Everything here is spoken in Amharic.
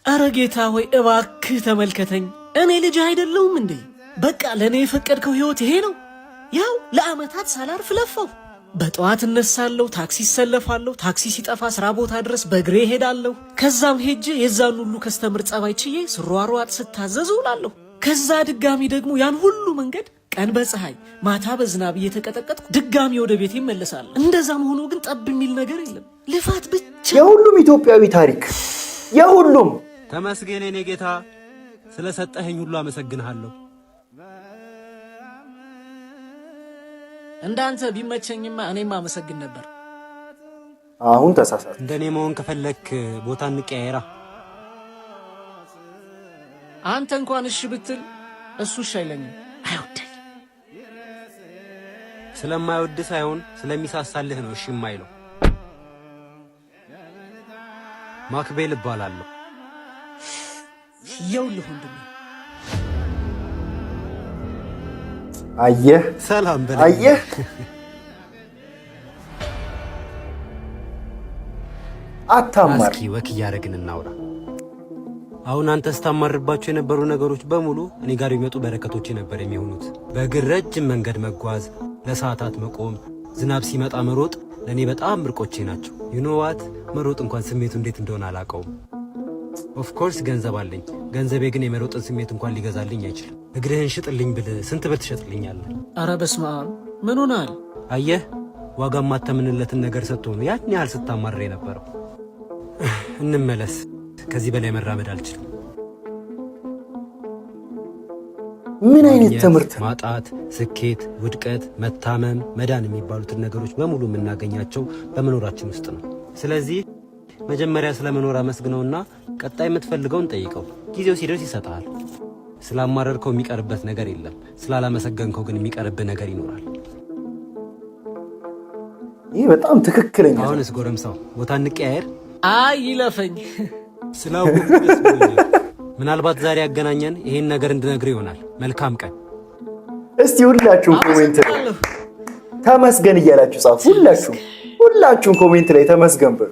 አረ ጌታ ሆይ እባክህ ተመልከተኝ። እኔ ልጅ አይደለሁም እንዴ? በቃ ለእኔ የፈቀድከው ህይወት ይሄ ነው? ያው ለአመታት ሳላርፍ ለፋው። በጠዋት እነሳለሁ፣ ታክሲ እሰለፋለሁ፣ ታክሲ ሲጠፋ ስራ ቦታ ድረስ በእግሬ ሄዳለሁ። ከዛም ሄጄ የዛን ሁሉ ከስተምር ጸባይ ችዬ ስሯሯጥ ስታዘዝ ውላለሁ። ከዛ ድጋሚ ደግሞ ያን ሁሉ መንገድ ቀን በፀሐይ ማታ በዝናብ እየተቀጠቀጥኩ ድጋሚ ወደ ቤት ይመለሳል። እንደዛም ሆኖ ግን ጠብ የሚል ነገር የለም፣ ልፋት ብቻ። የሁሉም ኢትዮጵያዊ ታሪክ የሁሉም። ተመስገን የኔ ጌታ፣ ስለሰጠኸኝ ሁሉ አመሰግንሃለሁ። እንዳንተ ቢመቸኝማ እኔም አመሰግን ነበር። አሁን ተሳሳተ። እንደኔ መሆን ከፈለክ ቦታ እንቀያየራ። አንተ እንኳን እሺ ብትል እሱ እሺ አይለኝም፣ አይወደኝ። ስለማይወድ ሳይሆን ስለሚሳሳልህ ነው እሺ የማይለው። ማክቤል እባላለሁ። ይኸውልህ ወንድሜ፣ አየህ፣ ሰላም በለኝ። አየህ፣ አታማር። እስኪ ወክ እያደረግን እናውራ። አሁን አንተ ስታማርባቸው የነበሩ ነገሮች በሙሉ እኔ ጋር የሚመጡ በረከቶች ነበር የሚሆኑት። በእግር ረጅም መንገድ መጓዝ፣ ለሰዓታት መቆም፣ ዝናብ ሲመጣ መሮጥ ለእኔ በጣም ምርቆቼ ናቸው። ዩኖዋት መሮጥ እንኳን ስሜቱ እንዴት እንደሆነ አላውቀውም። ኦፍኮርስ ገንዘብ አለኝ። ገንዘቤ ግን የመሮጥን ስሜት እንኳን ሊገዛልኝ አይችልም። እግርህን ሽጥልኝ ብል ስንት ብር ትሸጥልኛለህ? አረ በስመ አብ፣ ምን ሆናል? አየህ፣ ዋጋ ማተምንለትን ነገር ሰጥቶ ነው ያን ያህል ስታማርር የነበረው። እንመለስ። ከዚህ በላይ መራመድ አልችልም። ምን አይነት ትምህርት! ማጣት፣ ስኬት፣ ውድቀት፣ መታመም፣ መዳን የሚባሉትን ነገሮች በሙሉ የምናገኛቸው በመኖራችን ውስጥ ነው። ስለዚህ መጀመሪያ ስለመኖር አመስግነውና ቀጣይ የምትፈልገውን ጠይቀው። ጊዜው ሲደርስ ይሰጣል። ስላማረርከው የሚቀርበት ነገር የለም። ስላላመሰገንከው ግን የሚቀርብህ ነገር ይኖራል። ይህ በጣም ትክክለኛ። አሁንስ ጎረምሳው ቦታ እንቀያየር። አይ ይለፈኝ። ስላወቅሁ ደስ ብሎኛል። ምናልባት ዛሬ ያገናኘን ይሄን ነገር እንድነግር ይሆናል። መልካም ቀን። እስቲ ሁላችሁም ኮሜንት ላይ ተመስገን እያላችሁ ጻፉ። ሁላችሁም ኮሜንት ላይ ተመስገን በሉ።